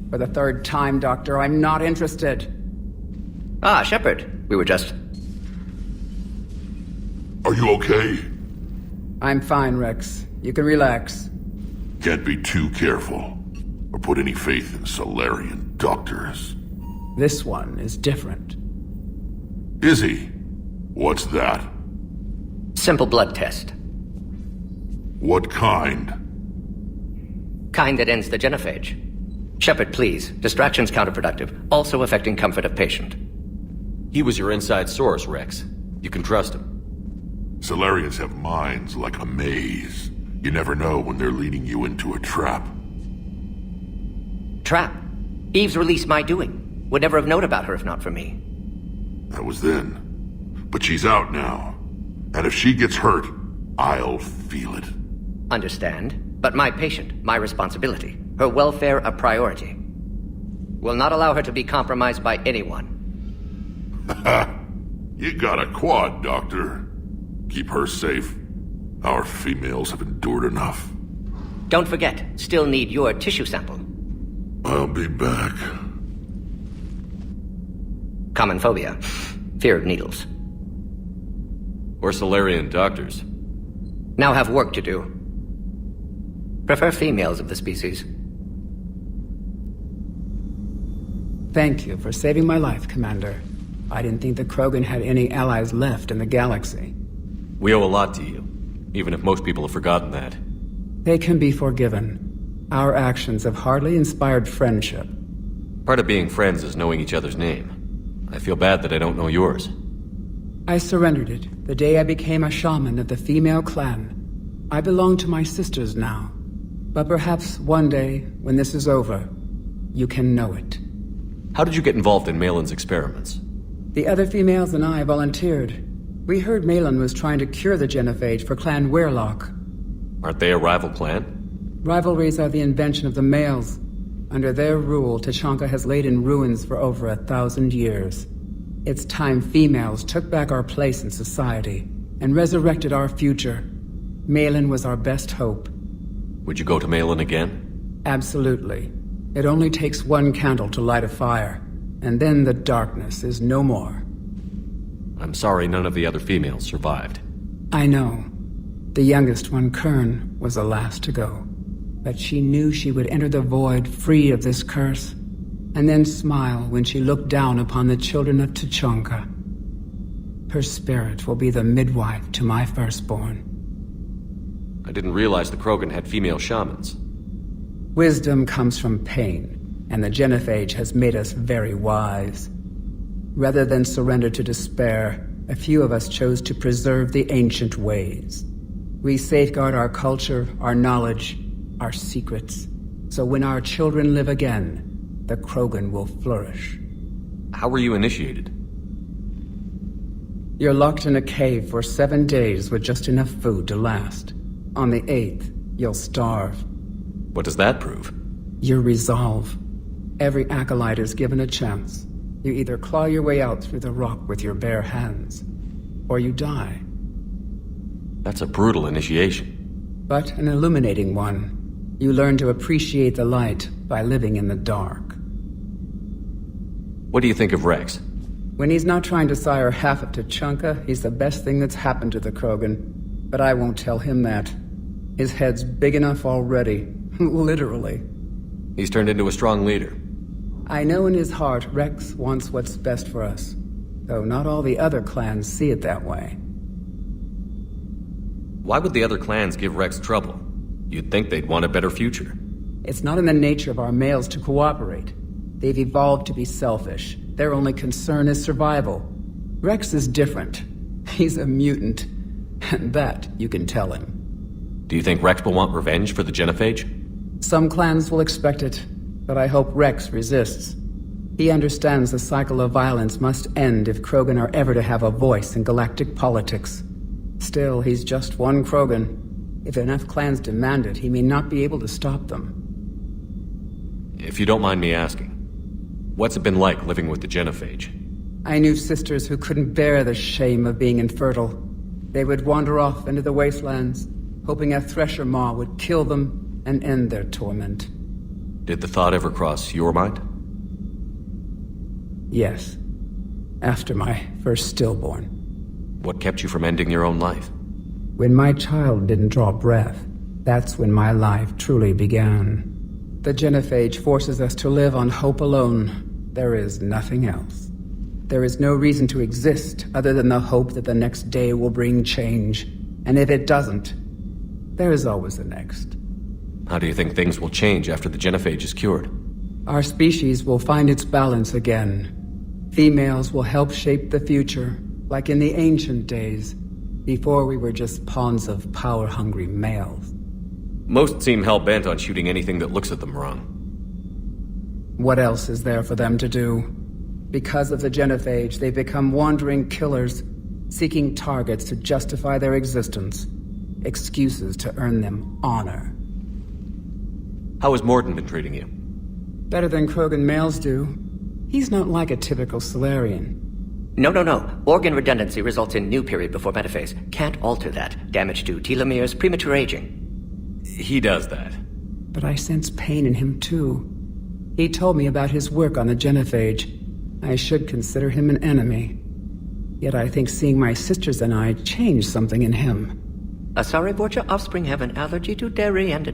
For the third time, Doctor, I'm not interested. Ah, Shepard. We were just... Are you okay? I'm fine, Rex. You can relax. Can't be too careful, or put any faith in Salarian doctors. This one is different. Is he? What's that? Simple blood test. What kind? Kind that ends the genophage. Shepard, please. Distraction's counterproductive, also affecting comfort of patient. He was your inside source, Rex. You can trust him. Salarians have minds like a maze. You never know when they're leading you into a trap. Trap? Eve's release my doing. Would never have known about her if not for me. That was then. But she's out now. And if she gets hurt, I'll feel it. Understand. But my patient, my responsibility. Her welfare a priority. Will not allow her to be compromised by anyone. You got a quad, Doctor. Keep her safe. Our females have endured enough. Don't forget, still need your tissue sample. I'll be back. Common phobia. Fear of needles. Or Salarian doctors. Now have work to do. Prefer females of the species. Thank you for saving my life, Commander. I didn't think the Krogan had any allies left in the galaxy. We owe a lot to you, even if most people have forgotten that. They can be forgiven. Our actions have hardly inspired friendship. Part of being friends is knowing each other's name. I feel bad that I don't know yours. I surrendered it the day I became a shaman of the female clan. I belong to my sisters now. But perhaps one day, when this is over, you can know it. How did you get involved in Malin's experiments? The other females and I volunteered. We heard Malin was trying to cure the genophage for Clan Weirlock. Aren't they a rival clan? Rivalries are the invention of the males. Under their rule, Tuchanka has laid in ruins for over 1,000 years. It's time females took back our place in society and resurrected our future. Malin was our best hope. Would you go to Malin again? Absolutely. It only takes one candle to light a fire, and then the darkness is no more. I'm sorry none of the other females survived. I know. The youngest one, Kern, was the last to go. But she knew she would enter the void free of this curse, and then smile when she looked down upon the children of Tuchanka. Her spirit will be the midwife to my firstborn. I didn't realize the Krogan had female shamans. Wisdom comes from pain, and the genophage has made us very wise. Rather than surrender to despair, a few of us chose to preserve the ancient ways. We safeguard our culture, our knowledge, our secrets. So when our children live again, the Krogan will flourish. How were you initiated? You're locked in a cave for 7 days with just enough food to last. On the 8th, you'll starve. What does that prove? Your resolve. Every acolyte is given a chance. You either claw your way out through the rock with your bare hands, or you die. That's a brutal initiation. But an illuminating one. You learn to appreciate the light by living in the dark. What do you think of Rex? When he's not trying to sire half of Tuchanka, he's the best thing that's happened to the Krogan. But I won't tell him that. His head's big enough already. Literally. He's turned into a strong leader. I know in his heart Rex wants what's best for us, though not all the other clans see it that way. Why would the other clans give Rex trouble? You'd think they'd want a better future. It's not in the nature of our males to cooperate. They've evolved to be selfish. Their only concern is survival. Rex is different. He's a mutant, and that you can tell him. Do you think Rex will want revenge for the genophage? Some clans will expect it, but I hope Rex resists. He understands the cycle of violence must end if Krogan are ever to have a voice in galactic politics. Still, he's just one Krogan. If enough clans demand it, he may not be able to stop them. If you don't mind me asking, what's it been like living with the genophage? I knew sisters who couldn't bear the shame of being infertile. They would wander off into the wastelands, hoping a thresher maw would kill them and end their torment. Did the thought ever cross your mind? Yes. After my first stillborn. What kept you from ending your own life? When my child didn't draw breath, that's when my life truly began. The genophage forces us to live on hope alone. There is nothing else. There is no reason to exist other than the hope that the next day will bring change. And if it doesn't, there is always the next. How do you think things will change after the genophage is cured? Our species will find its balance again. Females will help shape the future, like in the ancient days, before we were just pawns of power-hungry males. Most seem hell-bent on shooting anything that looks at them wrong. What else is there for them to do? Because of the genophage, they become wandering killers, seeking targets to justify their existence. Excuses to earn them honor. How has Morden been treating you? Better than Krogan males do. He's not like a typical Salarian. No. Organ redundancy results in new period before metaphase. Can't alter that. Damage to telomeres, premature aging. He does that. But I sense pain in him, too. He told me about his work on the genophage. I should consider him an enemy. Yet I think seeing my sisters and I changed something in him. Sorry, Borgia offspring have an allergy to dairy and...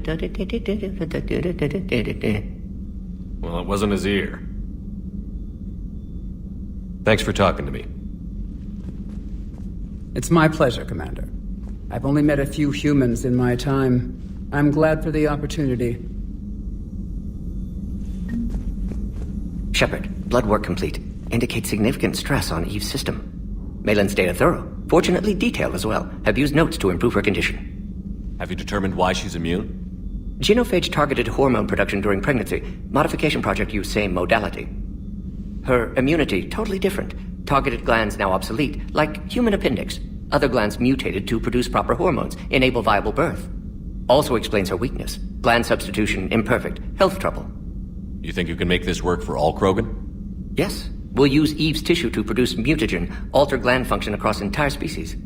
Well, it wasn't his ear. Thanks for talking to me. It's my pleasure, Commander. I've only met a few humans in my time. I'm glad for the opportunity. Shepard, blood work complete. Indicates significant stress on Eve's system. Malin's data thorough. Fortunately detailed as well. Have used notes to improve her condition. Have you determined why she's immune? Genophage targeted hormone production during pregnancy. Modification project used same modality. Her immunity totally different. Targeted glands now obsolete, like human appendix. Other glands mutated to produce proper hormones, enable viable birth. Also explains her weakness. Gland substitution imperfect. Health trouble. You think you can make this work for all Krogan? Yes. We'll use Eve's tissue to produce mutagen, alter gland function across entire species.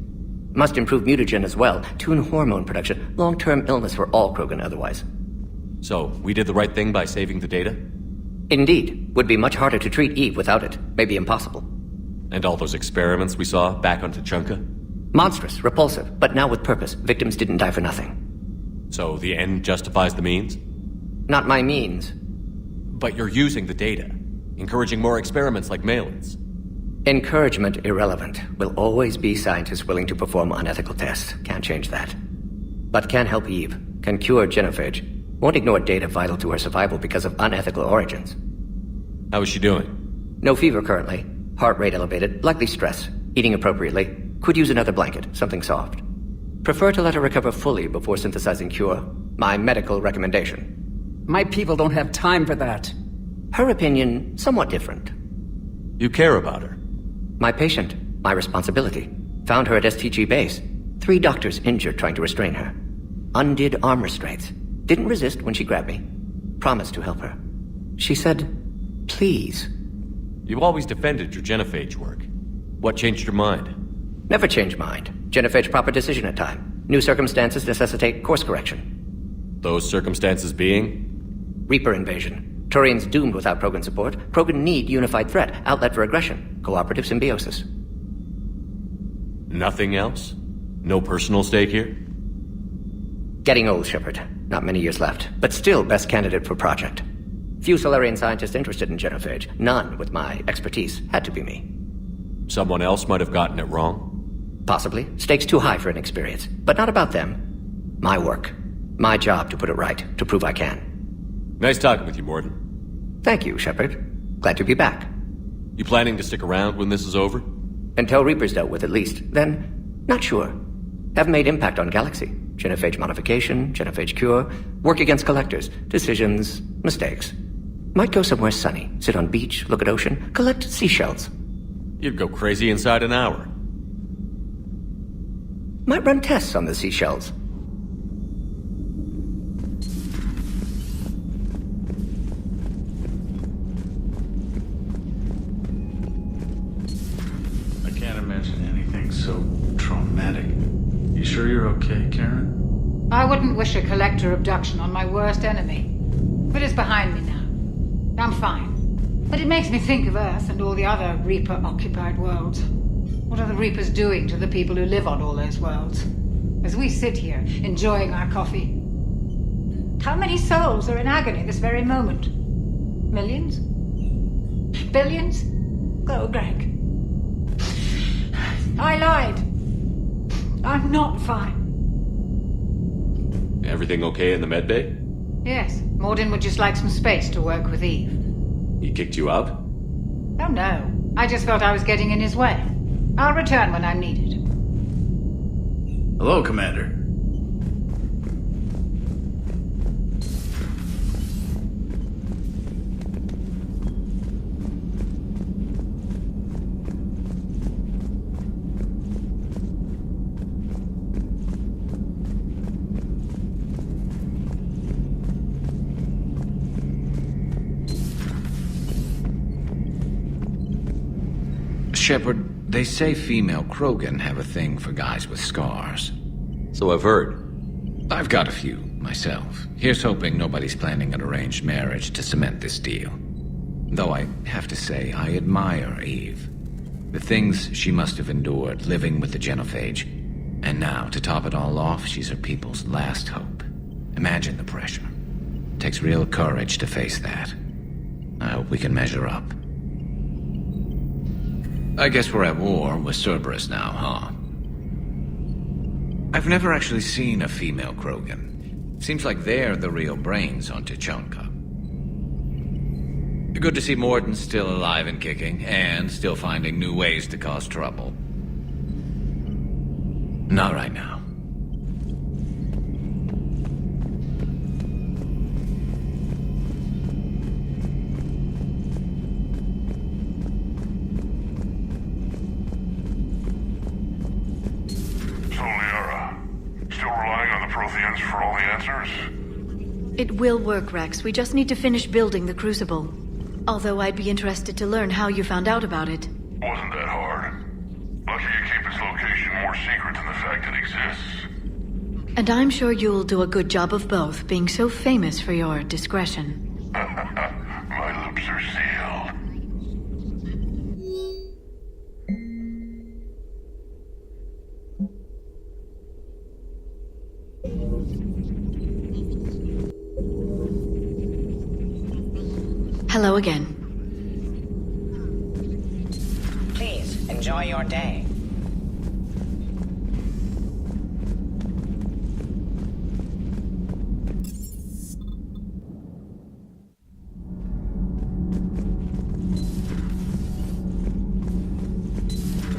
Must improve mutagen as well, tune hormone production, long-term illness for all Krogan otherwise. So, we did the right thing by saving the data? Indeed. Would be much harder to treat Eve without it. Maybe impossible. And all those experiments we saw back on Tuchanka? Monstrous, repulsive, but now with purpose. Victims didn't die for nothing. So the end justifies the means? Not my means. But you're using the data, encouraging more experiments like Malin's. Encouragement irrelevant. Will always be scientists willing to perform unethical tests. Can't change that. But can help Eve. Can cure genophage. Won't ignore data vital to her survival because of unethical origins. How is she doing? No fever currently. Heart rate elevated. Likely stress. Eating appropriately. Could use another blanket. Something soft. Prefer to let her recover fully before synthesizing cure. My medical recommendation. My people don't have time for that. Her opinion, somewhat different. You care about her? My patient. My responsibility. Found her at STG base. 3 doctors injured trying to restrain her. Undid arm restraints. Didn't resist when she grabbed me. Promised to help her. She said, please. You've always defended your genophage work. What changed your mind? Never change mind. Genophage proper decision at time. New circumstances necessitate course correction. Those circumstances being? Reaper invasion. Turians doomed without Krogan support. Krogan need unified threat. Outlet for aggression. Cooperative symbiosis. Nothing else? No personal stake here? Getting old, Shepard. Not many years left. But still best candidate for project. Few Salarian scientists interested in genophage. None with my expertise. Had to be me. Someone else might have gotten it wrong? Possibly. Stakes too high for inexperience. But not about them. My work. My job to put it right. To prove I can. Nice talking with you, Morden. Thank you, Shepard. Glad to be back. You planning to stick around when this is over? Until Reaper's dealt with, at least. Then, not sure. Have made impact on Galaxy. Genophage modification, genophage cure, work against collectors, decisions, mistakes. Might go somewhere sunny, sit on beach, look at ocean, collect seashells. You'd go crazy inside an hour. Might run tests on the seashells. I can't imagine anything so traumatic. You sure you're okay, Karen? I wouldn't wish a collector abduction on my worst enemy. But it's behind me now. I'm fine. But it makes me think of Earth and all the other Reaper-occupied worlds. What are the Reapers doing to the people who live on all those worlds? As we sit here, enjoying our coffee. How many souls are in agony this very moment? Millions? Billions? Oh, Greg. I lied. I'm not fine. Everything okay in the medbay? Yes, Morden would just like some space to work with Eve. He kicked you out? Oh no, I just felt I was getting in his way. I'll return when I'm needed. Hello, Commander. Shepard, they say female Krogan have a thing for guys with scars. So I've heard. I've got a few, myself. Here's hoping nobody's planning an arranged marriage to cement this deal. Though I have to say, I admire Eve. The things she must have endured living with the genophage. And now, to top it all off, she's her people's last hope. Imagine the pressure. Takes real courage to face that. I hope we can measure up. I guess we're at war with Cerberus now, huh? I've never actually seen a female Krogan. Seems like they're the real brains on Tuchanka. Good to see Morden still alive and kicking, and still finding new ways to cause trouble. Not right now. For all the answers? It will work, Rex. We just need to finish building the crucible. Although I'd be interested to learn how you found out about it. Wasn't that hard. Lucky you keep its location more secret than the fact it exists. And I'm sure you'll do a good job of both, being so famous for your discretion. My lips are sealed. Hello again. Please, enjoy your day.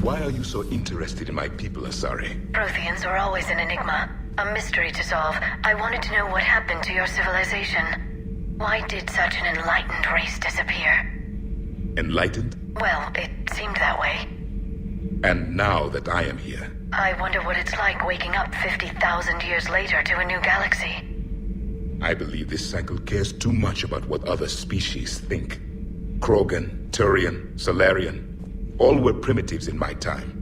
Why are you so interested in my people, Asari? Protheans are always an enigma, a mystery to solve. I wanted to know what happened to your civilization. Why did such an enlightened race disappear? Enlightened? Well, it seemed that way. And now that I am here... I wonder what it's like waking up 50,000 years later to a new galaxy. I believe this cycle cares too much about what other species think. Krogan, Turian, Salarian, all were primitives in my time.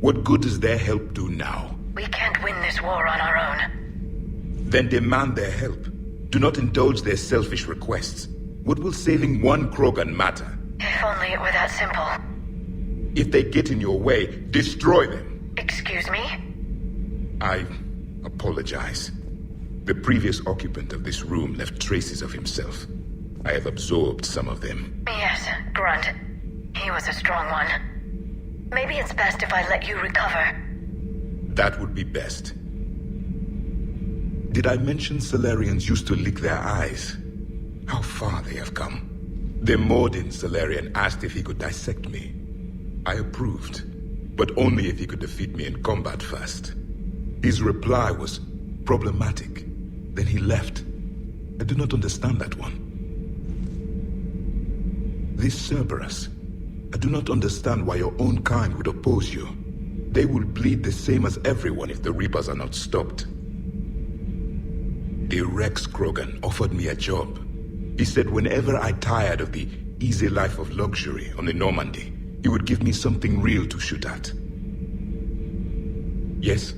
What good does their help do now? We can't win this war on our own. Then demand their help. Do not indulge their selfish requests. What will saving one Krogan matter? If only it were that simple. If they get in your way, destroy them. Excuse me? I apologize. The previous occupant of this room left traces of himself. I have absorbed some of them. Yes, Grunt. He was a strong one. Maybe it's best if I let you recover. That would be best. Did I mention Salarians used to lick their eyes? How far they have come. The Mordin Salarian asked if he could dissect me. I approved, but only if he could defeat me in combat first. His reply was problematic. Then he left. I do not understand that one. This Cerberus, I do not understand why your own kind would oppose you. They will bleed the same as everyone if the Reapers are not stopped. The Rex Krogan offered me a job. He said whenever I tired of the easy life of luxury on the Normandy, he would give me something real to shoot at. Yes?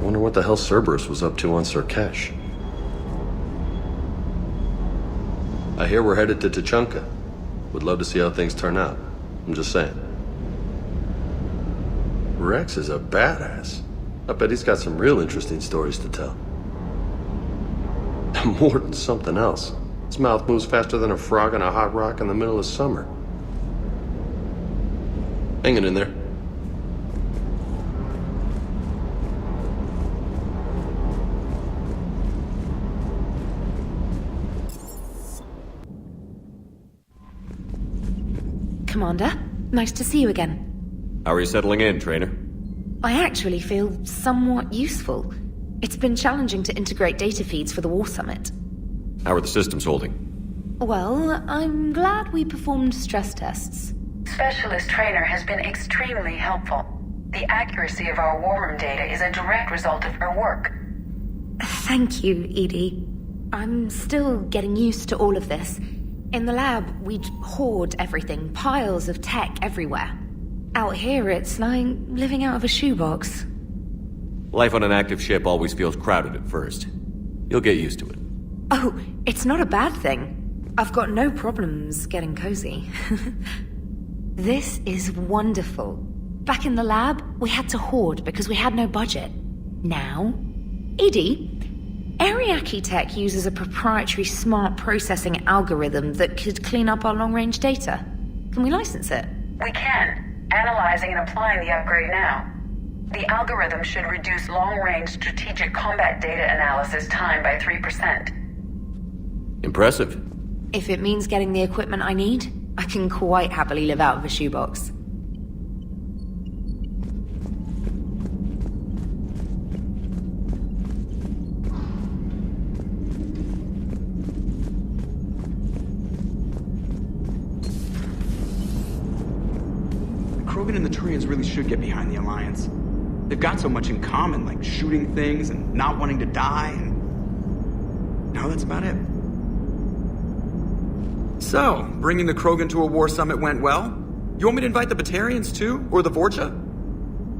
Wonder what the hell Cerberus was up to on Sur'Kesh. I hear we're headed to Tuchanka. Would love to see how things turn out. I'm just saying. Rex is a badass. I bet he's got some real interesting stories to tell. More than something else. His mouth moves faster than a frog on a hot rock in the middle of summer. Hang it in there. Commander, nice to see you again. How are you settling in, trainer? I actually feel somewhat useful. It's been challenging to integrate data feeds for the War Summit. How are the systems holding? Well, I'm glad we performed stress tests. Specialist Trainer has been extremely helpful. The accuracy of our war room data is a direct result of her work. Thank you, Edie. I'm still getting used to all of this. In the lab, we'd hoard everything, piles of tech everywhere. Out here, it's like living out of a shoebox. Life on an active ship always feels crowded at first. You'll get used to it. Oh, it's not a bad thing. I've got no problems getting cozy. This is wonderful. Back in the lab, we had to hoard because we had no budget. Now, Edie, Ariake Tech uses a proprietary smart processing algorithm that could clean up our long-range data. Can we license it? We can. Analyzing and applying the upgrade now. The algorithm should reduce long-range strategic combat data analysis time by 3%. Impressive. If it means getting the equipment I need, I can quite happily live out of a shoebox. Krogan and the Turians really should get behind the Alliance. They've got so much in common, like shooting things and not wanting to die, and now that's about it. So, bringing the Krogan to a war summit went well? You want me to invite the Batarians too? Or the Vorcha?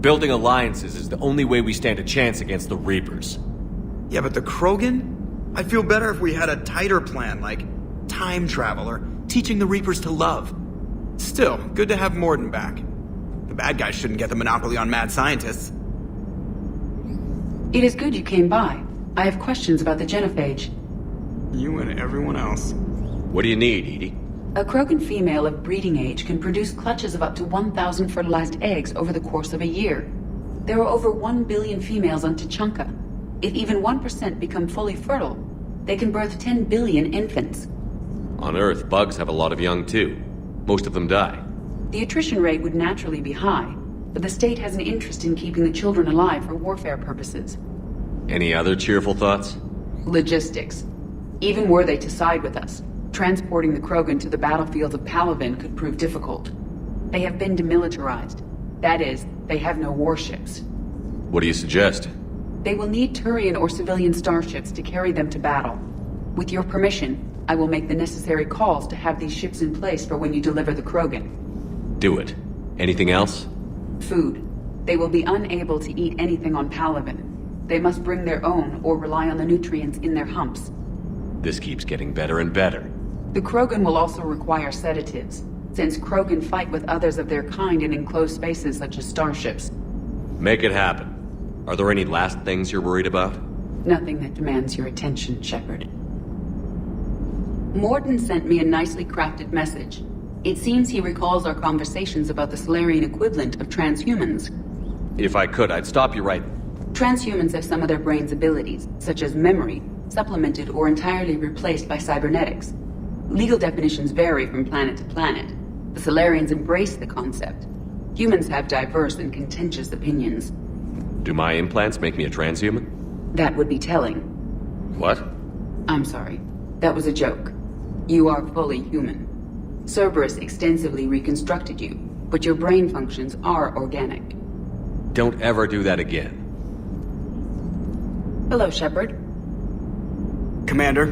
Building alliances is the only way we stand a chance against the Reapers. Yeah, but the Krogan? I'd feel better if we had a tighter plan, like time travel or teaching the Reapers to love. Still, good to have Mordin back. The bad guys shouldn't get the monopoly on mad scientists. It is good you came by. I have questions about the genophage. You and everyone else. What do you need, Edie? A Krogan female of breeding age can produce clutches of up to 1,000 fertilized eggs over the course of a year. There are over 1 billion females on Tuchanka. If even 1% become fully fertile, they can birth 10 billion infants. On Earth, bugs have a lot of young too. Most of them die. The attrition rate would naturally be high, but the state has an interest in keeping the children alive for warfare purposes. Any other cheerful thoughts? Logistics. Even were they to side with us, transporting the Krogan to the battlefields of Palaven could prove difficult. They have been demilitarized. That is, they have no warships. What do you suggest? They will need Turian or civilian starships to carry them to battle. With your permission, I will make the necessary calls to have these ships in place for when you deliver the Krogan. Do it. Anything else? Food. They will be unable to eat anything on Palaven. They must bring their own or rely on the nutrients in their humps. This keeps getting better and better. The Krogan will also require sedatives, since Krogan fight with others of their kind in enclosed spaces such as starships. Make it happen. Are there any last things you're worried about? Nothing that demands your attention, Shepard. Morden sent me a nicely crafted message. It seems he recalls our conversations about the Salarian equivalent of transhumans. If I could, I'd stop you right... Transhumans have some of their brain's abilities, such as memory, supplemented or entirely replaced by cybernetics. Legal definitions vary from planet to planet. The Salarians embrace the concept. Humans have diverse and contentious opinions. Do my implants make me a transhuman? That would be telling. What? I'm sorry. That was a joke. You are fully human. Cerberus extensively reconstructed you, but your brain functions are organic. Don't ever do that again. Hello, Shepard. Commander,